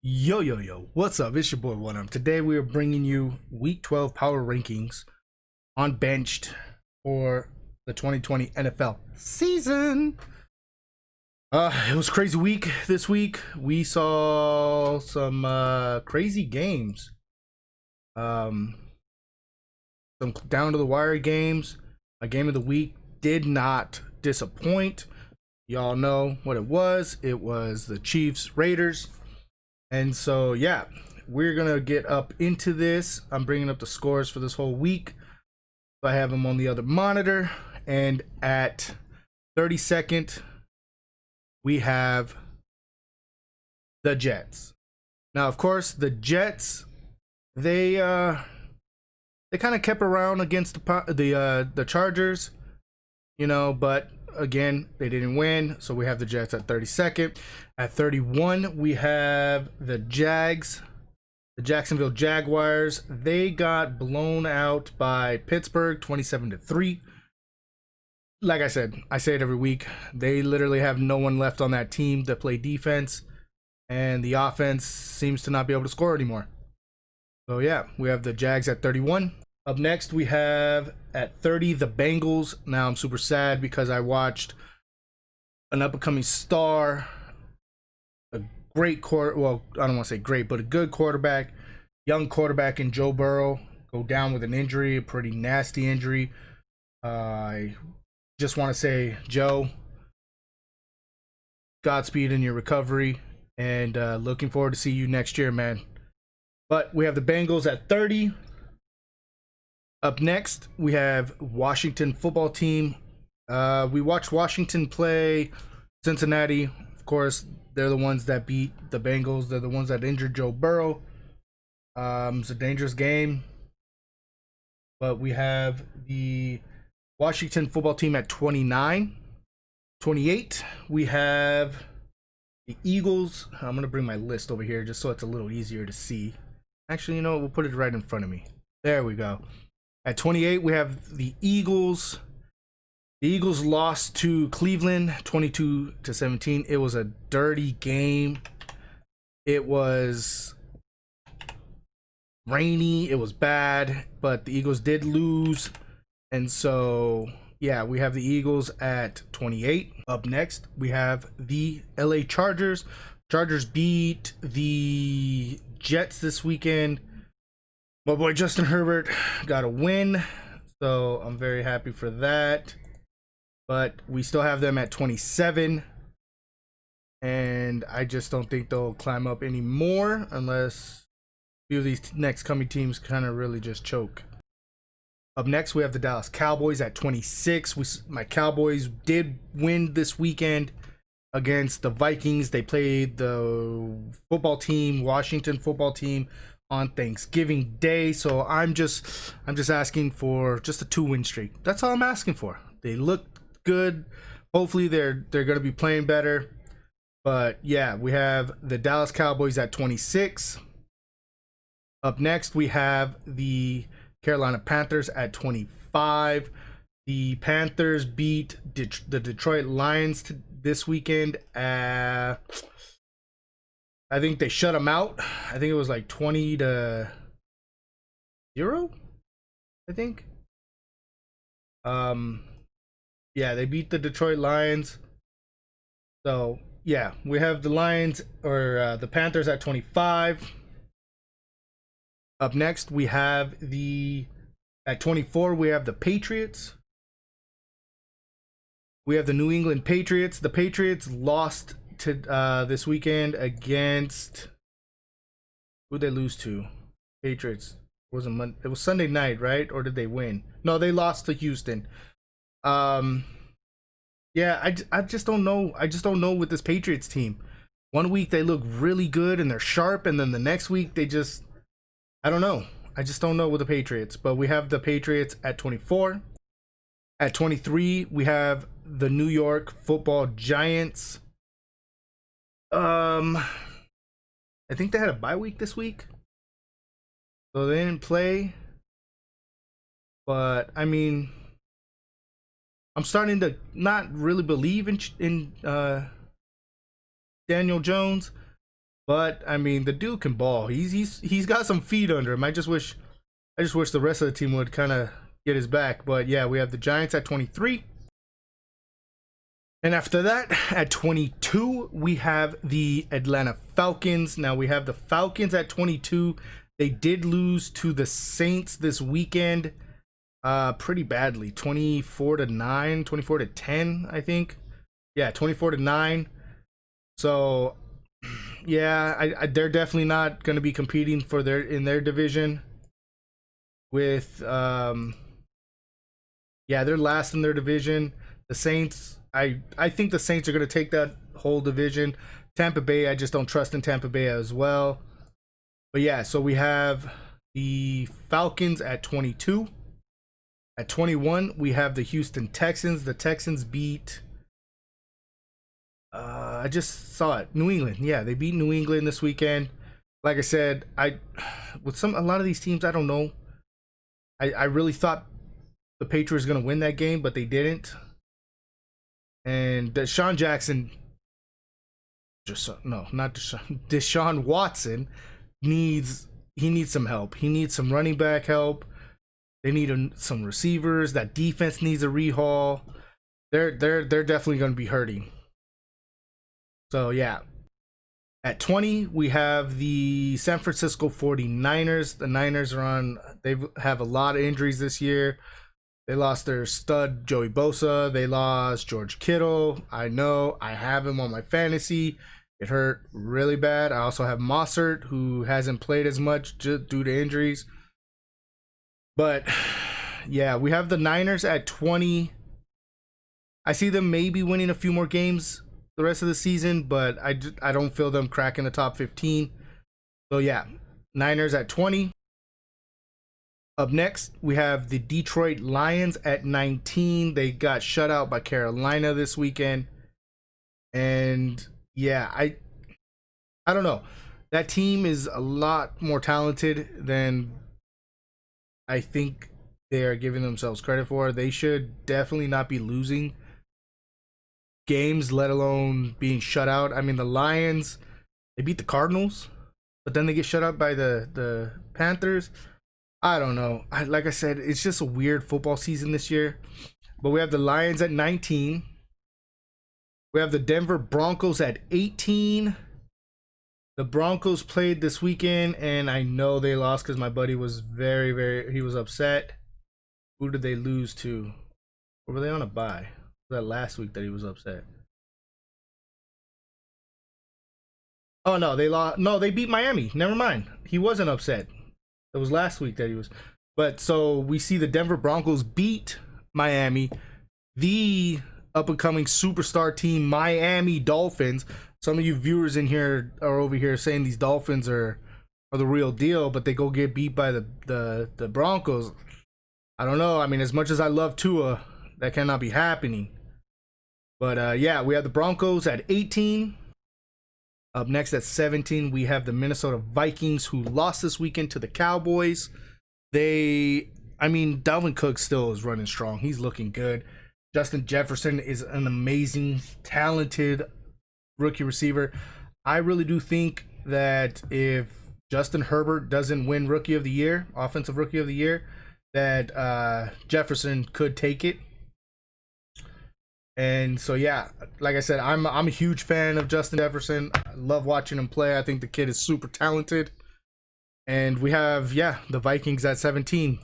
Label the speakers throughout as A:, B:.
A: Yo, what's up? It's your boy One Arm. Today we are bringing you Week 12 Power Rankings on Benched for the 2020 NFL season. It was a crazy week this week. We saw some crazy games. Some down to the wire games. A game of the week did not disappoint. Y'all know what it was. It was the Chiefs Raiders. And so, yeah, we're going to get up into this. I'm bringing up the scores for this whole week. I have them on the other monitor. And at 32nd, we have the Jets. Now, of course, the Jets, they kind of kept around against the Chargers, but again, they didn't win, so we have the Jets at 32nd. At 31, we have the Jags, the Jacksonville Jaguars. They got blown out by Pittsburgh 27-3. Like I said, I say it every week. They literally have no one left on that team to play defense, and the offense seems to not be able to score anymore. So yeah, we have the Jags at 31. Up next, we have at 30 the Bengals. Now I'm super sad because I watched an up-and-coming star, a great well, I don't want to say great, but a good quarterback, young quarterback in Joe Burrow, go down with an injury, a pretty nasty injury. I just want to say, Joe, Godspeed in your recovery, and looking forward to see you next year, man. But we have the Bengals at 30. Up next, we have Washington football team. We watched Washington play Cincinnati. Of course, they're the ones that beat the Bengals. They're the ones that injured Joe Burrow. It's a dangerous game. But we have the Washington football team at 29. 28, we have the Eagles. I'm going to bring my list over here just so it's a little easier to see. Actually, we'll put it right in front of me. There we go. At 28, we have the Eagles. The Eagles lost to Cleveland 22-17. It was a dirty game. It was rainy. It was bad, but the Eagles did lose. And so, yeah, we have the Eagles at 28. Up next, we have the LA Chargers. Chargers beat the Jets this weekend. My boy Justin Herbert got a win, so I'm very happy for that. But we still have them at 27, and I just don't think they'll climb up anymore unless a few of these next coming teams kind of really just choke. Up next, we have the Dallas Cowboys at 26. My Cowboys did win this weekend against the Vikings. They played the football team, Washington football team, on Thanksgiving Day. So I'm just asking for just a 2-win streak. That's all I'm asking for. They look good. Hopefully they're going to be playing better. But yeah, we have the Dallas Cowboys at 26. Up next, we have the Carolina Panthers at 25. The Panthers beat the Detroit Lions this weekend. I think they shut them out. I think it was like 20-0. I think. Yeah, they beat the Detroit Lions. So yeah, we have the Lions or the Panthers at 25. Up next, we have at 24. We have the Patriots. We have the New England Patriots. The Patriots lost to this weekend against, who they lose to? Patriots. It was Sunday night, right? Or did they win? No, they lost to Houston. Yeah, I just don't know. I just don't know with this Patriots team. One week they look really good and they're sharp, and then the next week they just, I don't know. I just don't know with the Patriots. But we have the Patriots at 24. At 23, we have the New York Football Giants. I think they had a bye week this week, so they didn't play. But I mean, I'm starting to not really believe in Daniel Jones. But I mean, the dude can ball. He's got some feet under him. I just wish the rest of the team would kind of get his back. But yeah, we have the Giants at 23. And after that, at 22, we have the Atlanta Falcons. Now we have the Falcons at 22. They did lose to the Saints this weekend pretty badly. 24-9, 24-10, I think. Yeah, 24-9. So yeah, they're definitely not going to be competing for in their division with yeah, they're last in their division. The Saints, I think the Saints are going to take that whole division. Tampa Bay, I just don't trust in Tampa Bay as well. But yeah, so we have the Falcons at 22. At 21, we have the Houston Texans. The Texans beat I just saw it. New England. Yeah, they beat New England this weekend. Like I said, with a lot of these teams, I don't know. I really thought the Patriots were going to win that game, but they didn't. And Deshaun Jackson, not Deshaun Watson needs some help. He needs some running back help. They need some receivers. That defense needs a rehaul. They're definitely going to be hurting. So yeah. At 20, we have the San Francisco 49ers. The Niners they have a lot of injuries this year. They lost their stud Joey Bosa. They lost George Kittle. I know. I have him on my fantasy. It hurt really bad. I also have Mossert, who hasn't played as much due to injuries. But yeah, we have the Niners at 20. I see them maybe winning a few more games the rest of the season, but I don't feel them cracking the top 15. So yeah, Niners at 20. Up next, we have the Detroit Lions at 19. They got shut out by Carolina this weekend. And yeah, I don't know. That team is a lot more talented than I think they are giving themselves credit for. They should definitely not be losing games, let alone being shut out. I mean, the Lions, they beat the Cardinals, but then they get shut out by the Panthers. I don't know. Like I said, it's just a weird football season this year. But we have the Lions at 19. We have the Denver Broncos at 18. The Broncos played this weekend, and I know they lost because my buddy was he was upset. Who did they lose to? Or were they on a bye? Was that last week that he was upset? Oh, no, they lost. No, they beat Miami. Never mind. He wasn't upset. It was last week that he was. But so we see the Denver Broncos beat Miami. The up-and-coming superstar team, Miami Dolphins. Some of you viewers in here are over here saying these Dolphins are the real deal, but they go get beat by the Broncos. I don't know. I mean, as much as I love Tua, that cannot be happening. But yeah, we have the Broncos at 18. Up next at 17, we have the Minnesota Vikings, who lost this weekend to the Cowboys. Dalvin Cook still is running strong. He's looking good. Justin Jefferson is an amazing, talented rookie receiver. I really do think that if Justin Herbert doesn't win Rookie of the Year, Offensive Rookie of the Year, that Jefferson could take it. And so yeah, like I said, I'm a huge fan of Justin Jefferson. I love watching him play. I think the kid is super talented. And we have the Vikings at 17.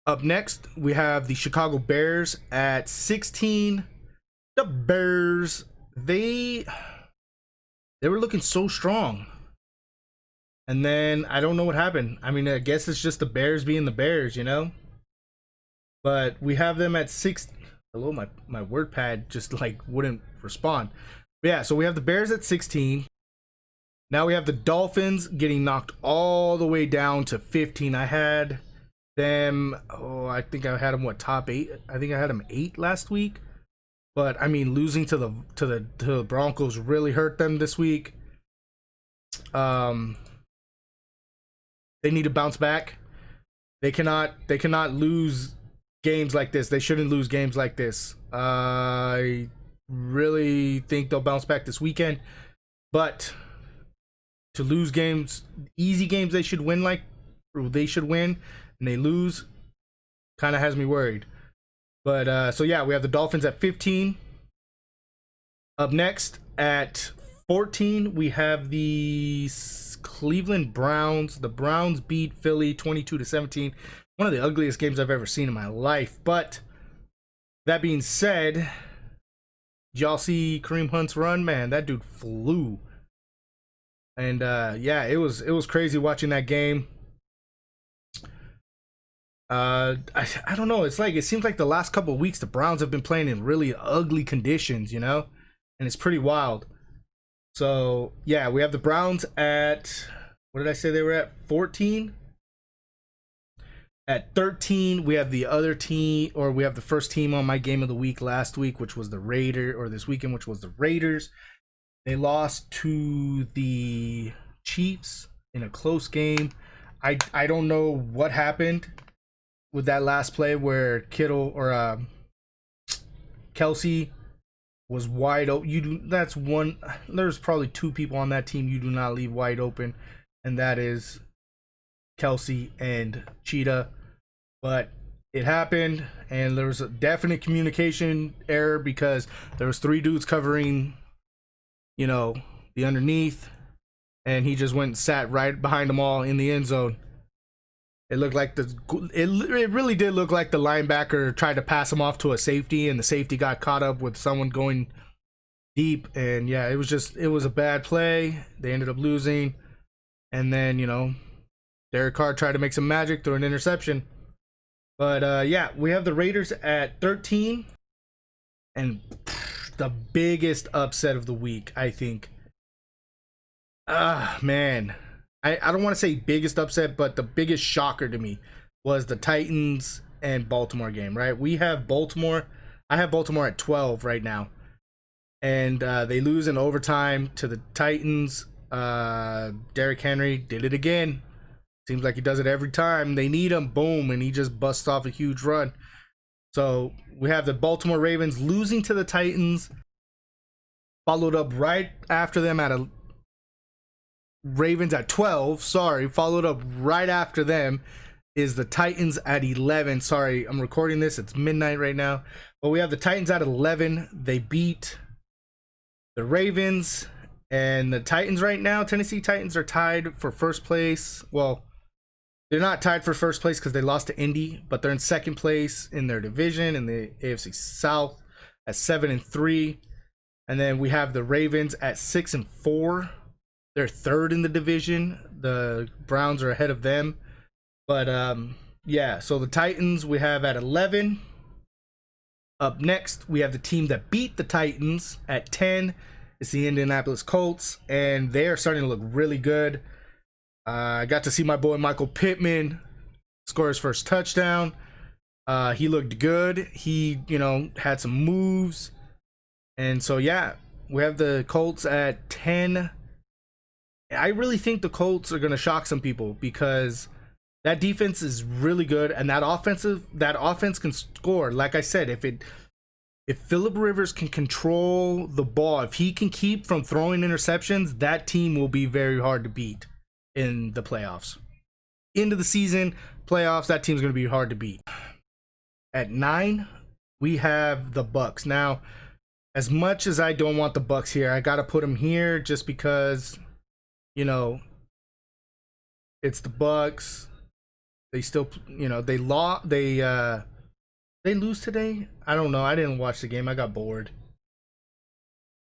A: Up next, we have the Chicago Bears at 16. The Bears, they were looking so strong. And then I don't know what happened. I mean, I guess it's just the Bears being the Bears, you know? But we have them at 6. Hello, my WordPad just like wouldn't respond. But yeah, so we have the Bears at 16. Now we have the Dolphins getting knocked all the way down to 15. I had them. I think I had them top 8. I think I had them 8 last week. But I mean, losing to the Broncos really hurt them this week. They need to bounce back. They cannot lose games like this. They shouldn't lose games like this. I really think they'll bounce back this weekend, but to lose games, easy games they should win, and they lose, kind of has me worried. But so yeah, we have the Dolphins at 15. Up next at 14, we have the Cleveland Browns. The Browns beat Philly 22-17. One of the ugliest games I've ever seen in my life. But that being said, did y'all see Kareem Hunt's run? Man, that dude flew. And yeah, it was crazy watching that game. I don't know. It seems like the last couple of weeks the Browns have been playing in really ugly conditions, and it's pretty wild. So yeah, we have the Browns at, what did I say they were at? 14. At 13, we have the other team, or we have the first team on my game of the week last week, which was the this weekend, which was the Raiders. They lost to the Chiefs in a close game. I don't know what happened with that last play where Kittle or Kelsey was wide open. There's probably two people on that team you do not leave wide open, and that is Kelsey and Cheetah. But it happened, and there was a definite communication error because there was three dudes covering, the underneath, and he just went and sat right behind them all in the end zone. It looked like it really did look like the linebacker tried to pass him off to a safety, and the safety got caught up with someone going deep. And yeah, it was a bad play. They ended up losing, and then Derek Carr tried to make some magic through an interception. But yeah, we have the Raiders at 13, and the biggest upset of the week, I think. Man. I don't want to say biggest upset, but the biggest shocker to me was the Titans and Baltimore game, right? I have Baltimore at 12 right now. And they lose in overtime to the Titans. Derrick Henry did it again. Seems like he does it every time. They need him, boom, and he just busts off a huge run. So we have the Baltimore Ravens losing to the Titans. Followed up right after them Ravens at 12, followed up right after them is the Titans at 11. Sorry, I'm recording this, it's midnight right now. But we have the Titans at 11. They beat the Ravens, and the Titans right now, Tennessee Titans, are tied for first place. Well, they're not tied for first place because they lost to Indy, but they're in second place in their division in the AFC South at 7-3. And then we have the Ravens at 6-4. They're third in the division. The Browns are ahead of them. But yeah, so the Titans we have at 11. Up next, we have the team that beat the Titans at 10. It's the Indianapolis Colts, and they are starting to look really good. I got to see my boy Michael Pittman score his first touchdown. He looked good. He, had some moves. And so, yeah, we have the Colts at 10. I really think the Colts are going to shock some people because that defense is really good, and that offense can score. Like I said, if Phillip Rivers can control the ball, if he can keep from throwing interceptions, that team will be very hard to beat in the playoffs. Into the season, playoffs, that team's going to be hard to beat. At 9, we have the Bucks. Now, as much as I don't want the Bucks here, I got to put them here just because, it's the Bucks. They still, they lose today. I don't know. I didn't watch the game. I got bored.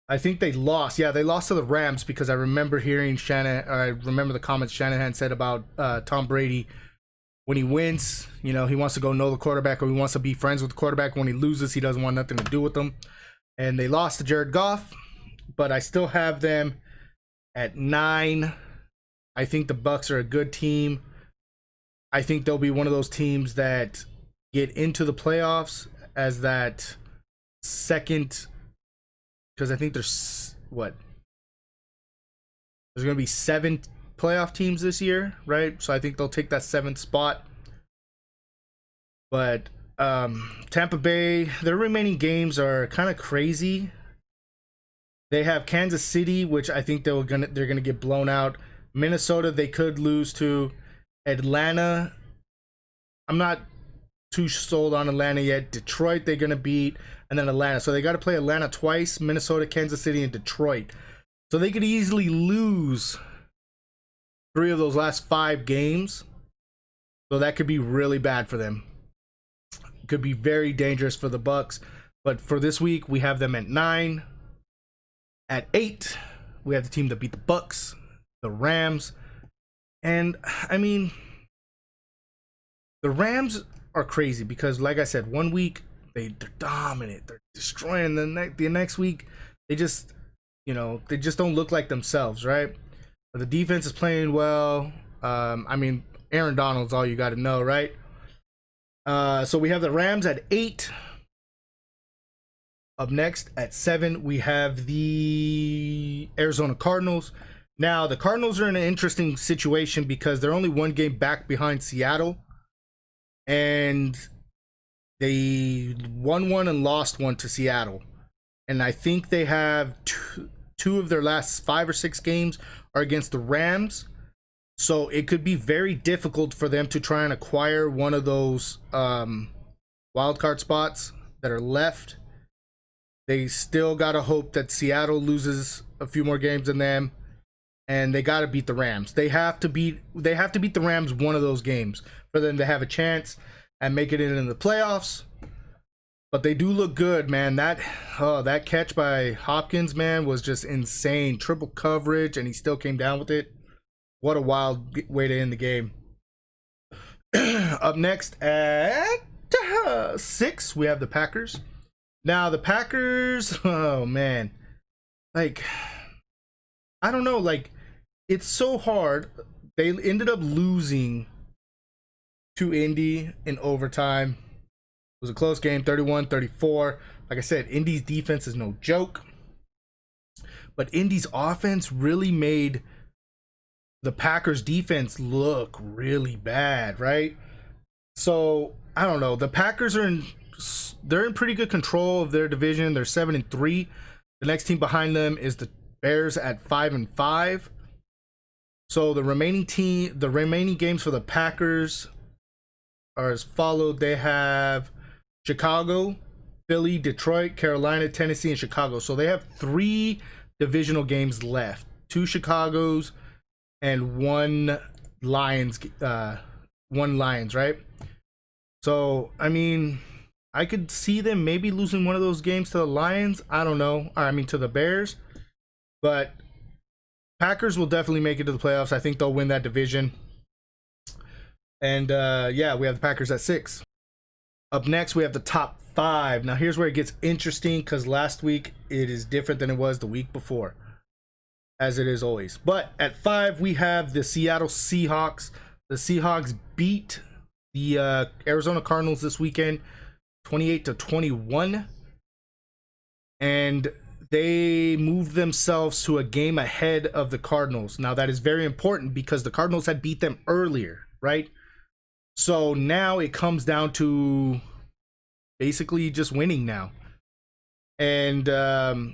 A: I think they lost. Yeah, they lost to the Rams because I remember hearing I remember the comments Shanahan said about Tom Brady. When he wins, he wants to go know the quarterback, or he wants to be friends with the quarterback. When he loses, he doesn't want nothing to do with them. And they lost to Jared Goff, but I still have them at 9. I think the Bucks are a good team. I think they'll be one of those teams that get into the playoffs as that second, because I think there's going to be 7 playoff teams this year, right? So I think they'll take that 7th spot. But Tampa Bay, their remaining games are kind of crazy. They have Kansas City, which I think they're gonna get blown out. Minnesota, they could lose to. Atlanta, I'm not too sold on Atlanta yet. Detroit, they're going to beat. And then Atlanta. So they got to play Atlanta twice, Minnesota, Kansas City, and Detroit. So they could easily lose 3 of those last 5 games. So that could be really bad for them. Could be very dangerous for the Bucks. But for this week, we have them at 9. At 8, we have the team that beat the Bucks, the Rams. And I mean, the Rams are crazy because, like I said, one week they're dominant, they're destroying. The next week they just, they just don't look like themselves, right? But the defense is playing well. I mean, Aaron Donald's all you got to know, right? So we have the Rams at 8. Up next at 7, we have the Arizona Cardinals. Now, the Cardinals are in an interesting situation because they're only 1 game back behind Seattle. And they won 1 and lost 1 to Seattle. And I think they have two of their last 5 or 6 games are against the Rams. So it could be very difficult for them to try and acquire one of those wild card spots that are left. They still got to hope that Seattle loses a few more games than them. And they got to beat the Rams. They have to beat the Rams one of those games for them to have a chance and make it into the playoffs. But they do look good, man. That catch by Hopkins, man, was just insane. Triple coverage, and he still came down with it. What a wild way to end the game. Up next at 6, we have the Packers. Now, the Packers, oh, man. Like, I don't know, like, it's so hard. They ended up losing to Indy in overtime. It was a close game, 31-34. Like I said, Indy's defense is no joke. But Indy's offense really made the Packers defense look really bad, right? So, I don't know. The Packers they're in pretty good control of their division. They're 7-3. The next team behind them is the Bears at 5-5. So the remaining games for the Packers are as followed. They have Chicago, Philly, Detroit, Carolina, Tennessee, and Chicago. So they have 3 divisional games left. 2 Chicago's and 1 Lions, right? So, I mean, I could see them maybe losing one of those games to the Lions. I don't know. I mean, to the Bears. But Packers will definitely make it to the playoffs. I think they'll win that division. And, yeah, we have the Packers at 6. Up next, we have the top 5. Now, here's where it gets interesting because last week it is different than it was the week before, as it is always. But at 5, we have the Seattle Seahawks. The Seahawks beat the Arizona Cardinals this weekend, 28-21. And they moved themselves to a game ahead of the Cardinals. Now, that is very important because the Cardinals had beat them earlier, right? So now it comes down to basically just winning now. And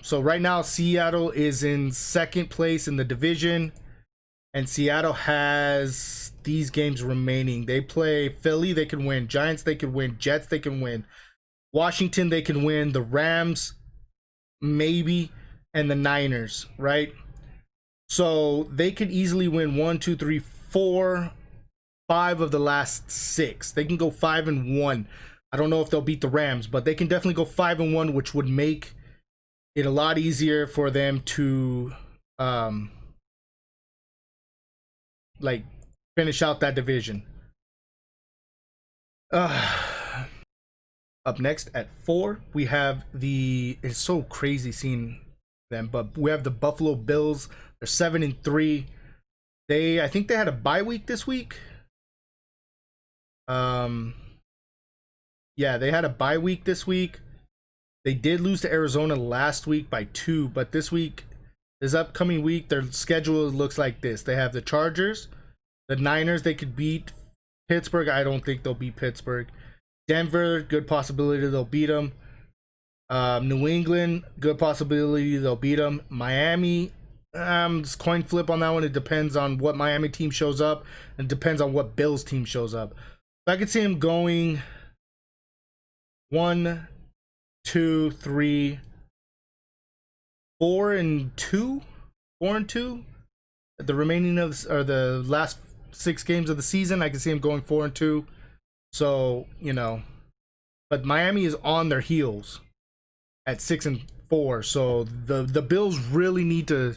A: so right now, Seattle is in 2nd place in the division. And Seattle has these games remaining. They play Philly, they can win. Giants, they can win. Jets, they can win. Washington, they can win. The Rams, maybe. And the Niners, right? So they could easily win 1, 2, 3, 4, 5 of the last 6. They can go 5-1. I don't know if they'll beat the Rams, but they can definitely go 5-1, which would make it a lot easier for them to like finish out that division. Up next at 4, we have it's so crazy seeing them, but we have the Buffalo Bills. They're 7-3. I think they had a bye week this week. Yeah, they had a bye week this week. They did lose to Arizona last week by 2, but this upcoming week, their schedule looks like this. They have the Chargers, the Niners, they could beat. Pittsburgh, I don't think they'll beat Pittsburgh. Denver, good possibility they'll beat them. New England, good possibility they'll beat them. Miami, It's coin flip on that one. It depends on what Miami team shows up, and depends on what Bills team shows up. But I could see him going 1, 2, 3, 4-2, 4-2. The remaining of or the last 6 games of the season, I can see him going 4-2. So but Miami is on their heels at 6-4. So the Bills really need to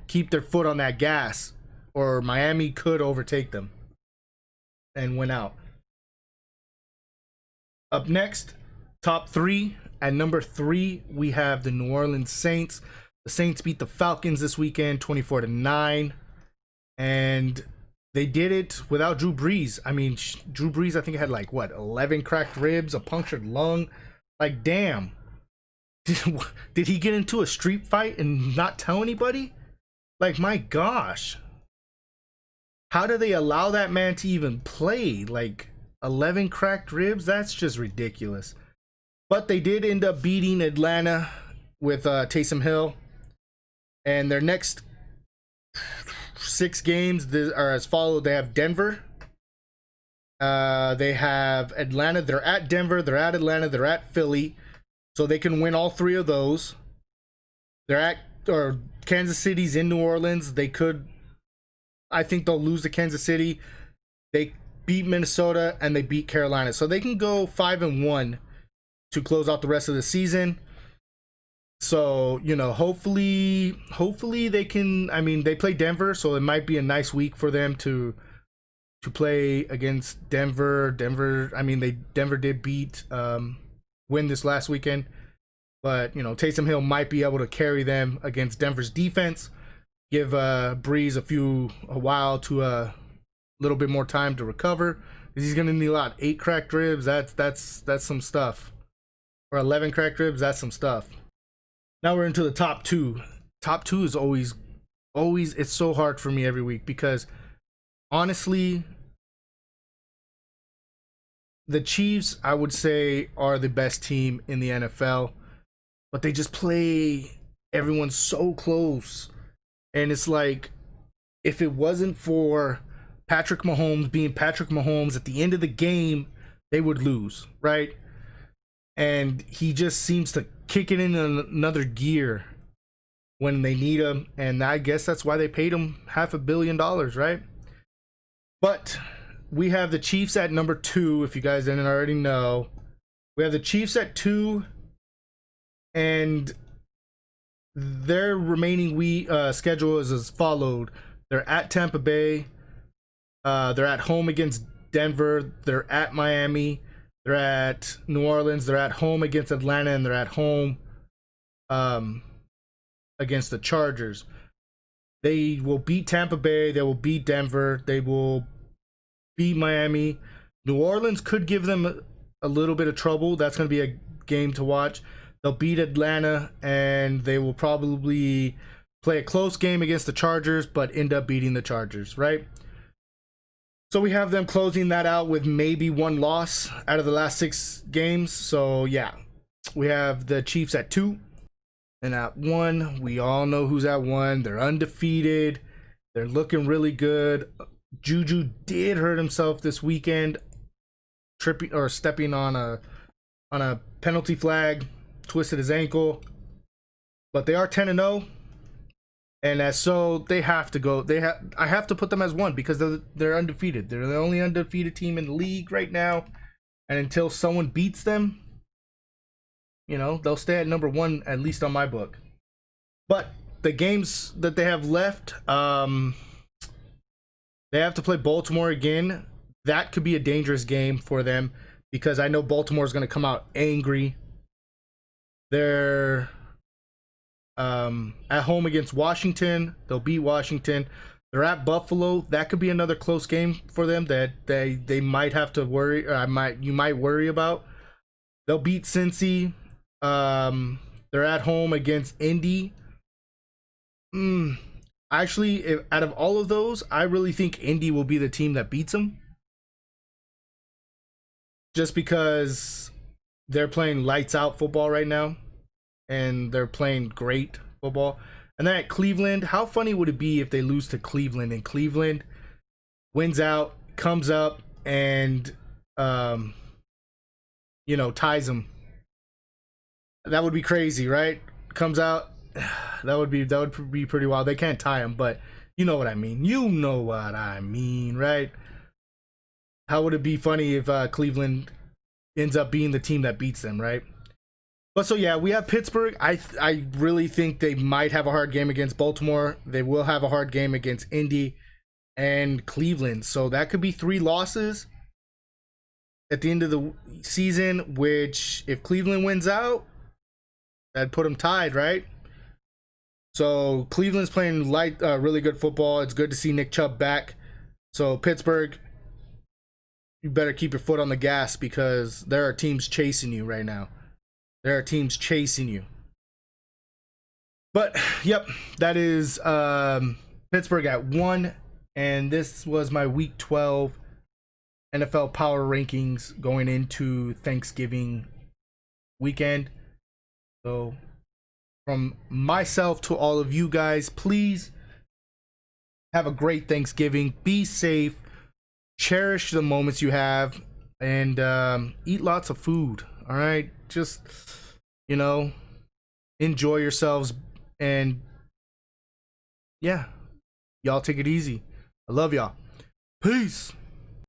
A: keep their foot on that gas, or Miami could overtake them and win out. Up next, top 3. At number 3, we have the New Orleans Saints. The Saints beat the Falcons this weekend 24-9, and they did it without Drew Brees. I mean, Drew Brees, I think, had 11 cracked ribs, a punctured lung. Like, damn. Did he get into a street fight and not tell anybody? Like, my gosh. How do they allow that man to even play? 11 cracked ribs? That's just ridiculous. But they did end up beating Atlanta with Taysom Hill. And their next 6 games are as follows. They have Denver. They have Atlanta. They're at Denver. They're at Atlanta. They're at Philly. So they can win all 3 of those. Kansas City's in New Orleans. I think they'll lose to Kansas City. They beat Minnesota and they beat Carolina. So they can go 5-1 to close out the rest of the season. So, hopefully they can. I mean, they play Denver, so it might be a nice week for them to play against Denver. Denver did win this last weekend, but Taysom Hill might be able to carry them against Denver's defense. Give Breeze a while to a little bit more time to recover, because he's gonna need a lot. 8 cracked ribs, that's some stuff. Or 11 cracked ribs, that's some stuff. Now we're into the top 2. Top 2 is always it's so hard for me every week, because honestly, the Chiefs, I would say, are the best team in the NFL, but they just play everyone so close. And it's like, if it wasn't for Patrick Mahomes being Patrick Mahomes, at the end of the game, they would lose, right? And he just seems to kick it in another gear when they need him. And I guess that's why they paid him $500 million, right? But we have the Chiefs at number 2, if you guys didn't already know. We have the Chiefs at 2, and their remaining schedule is as followed. They're at Tampa Bay. They're at home against Denver. They're at Miami. They're at New Orleans. They're at home against Atlanta, and they're at home against the Chargers. They will beat Tampa Bay. They will beat Denver. They will beat Miami. New Orleans could give them a little bit of trouble. That's going to be a game to watch. They'll beat Atlanta, and they will probably play a close game against the Chargers, but end up beating the Chargers, right? So we have them closing that out with maybe 1 loss out of the last 6 games. So yeah, we have the Chiefs at 2, and at 1, we all know who's at 1. They're undefeated. They're looking really good. Juju did hurt himself this weekend, stepping on a penalty flag, twisted his ankle. But they are 10-0. And as so, they have to go. I have to put them as 1, because they're undefeated. They're the only undefeated team in the league right now. And until someone beats them, they'll stay at number 1, at least on my book. But the games that they have left, they have to play Baltimore again. That could be a dangerous game for them, because I know Baltimore is going to come out angry. They're at home against Washington. They'll beat Washington. They're at Buffalo. That could be another close game for them that they might have to worry, or you might worry about. They'll beat Cincy. They're at home against Indy. Actually, out of all of those, I really think Indy will be the team that beats them, just because they're playing lights out football right now, and they're playing great football. And then at Cleveland, how funny would it be if they lose to Cleveland and Cleveland wins out, comes up, and ties them? That would be crazy, right? Comes out, that would be pretty wild. They can't tie them, but you know what I mean. You know what I mean, right? How would it be funny if Cleveland ends up being the team that beats them, right? But so yeah, we have Pittsburgh. I really think they might have a hard game against Baltimore. They will have a hard game against Indy and Cleveland. So that could be 3 losses at the end of the season, which if Cleveland wins out, that'd put them tied, right? So Cleveland's playing really good football. It's good to see Nick Chubb back. So Pittsburgh, you better keep your foot on the gas because there are teams chasing you right now. There are teams chasing you. But yep, that is Pittsburgh at 1, and this was my Week 12 NFL Power Rankings going into Thanksgiving weekend. So from myself to all of you guys, please have a great Thanksgiving. Be safe. Cherish the moments you have, and eat lots of food. All right, just enjoy yourselves, and yeah, y'all take it easy. I love y'all. Peace.